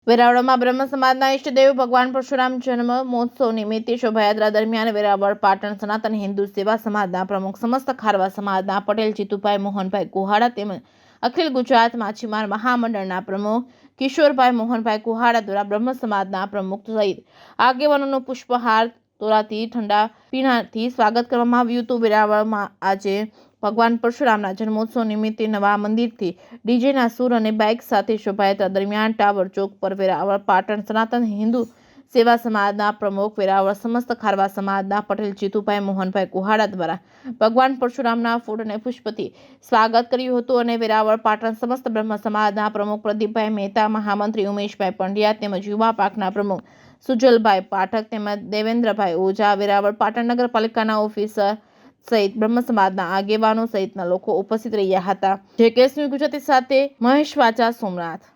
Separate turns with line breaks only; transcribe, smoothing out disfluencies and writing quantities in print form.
વેરાવળમાં બ્રહ્મ સમાજના ઇષ્ટદેવ ભગવાન પરશુરામ જન્મ મહોત્સવ નિમિત્તે શોભાયાત્રા દરમિયાન વેરાવળ પાટણ સનાતન હિન્દુ સેવા સમાજના પ્રમુખ સમસ્ત ખારવા સમાજના પટેલ જીતુભાઈ મોહનભાઈ કુહાડા તેમજ અખિલ ગુજરાત માછીમાર મહામંડળના પ્રમુખ કિશોરભાઈ મોહનભાઈ કુહાડા દ્વારા બ્રહ્મ સમાજના પ્રમુખ સહિત આગેવાનોનું પુષ્પહાર તોરાથી ઠંડા પીણાથી સ્વાગત કરવામાં આવ્યું હતું। વેરાવળમાં આજે ભગવાન પરશુરામના જન્મોત્સવ નિમિત્તે નવા મંદિરથી ડીજેના સૂર અને બાઇક સાથે શોભાયાત્રા દરમિયાન ટાવર ચોક પર વેરાવળ પાટણ સનાતન હિન્દુ સેવા સમાજના પ્રમુખ વેરાવળ સમસ્ત ખારવા સમાજના પટેલ જીતુભાઈ મોહનભાઈ કુહાડા દ્વારા ભગવાન પરશુરામના ફૂલ અને પુષ્પથી સ્વાગત કર્યું હતું અને વેરાવળ પાટણ સમસ્ત બ્રહ્મ સમાજના પ્રમુખ પ્રદીપભાઈ મહેતા, મહામંત્રી ઉમેશભાઈ પંડ્યા તેમજ યુવા પાકના પ્રમુખ સુજલભાઈ પાઠક તેમજ દેવેન્દ્રભાઈ ઓઝા, વેરાવળ પાટણ નગરપાલિકાના ઓફિસર સહિત બ્રહ્મ સમાજના આગેવાનો સહિતના લોકો ઉપસ્થિત રહ્યા હતા। જે કેસમી ગુજરાતી સાથે મહેશ વાચા, સોમનાથ।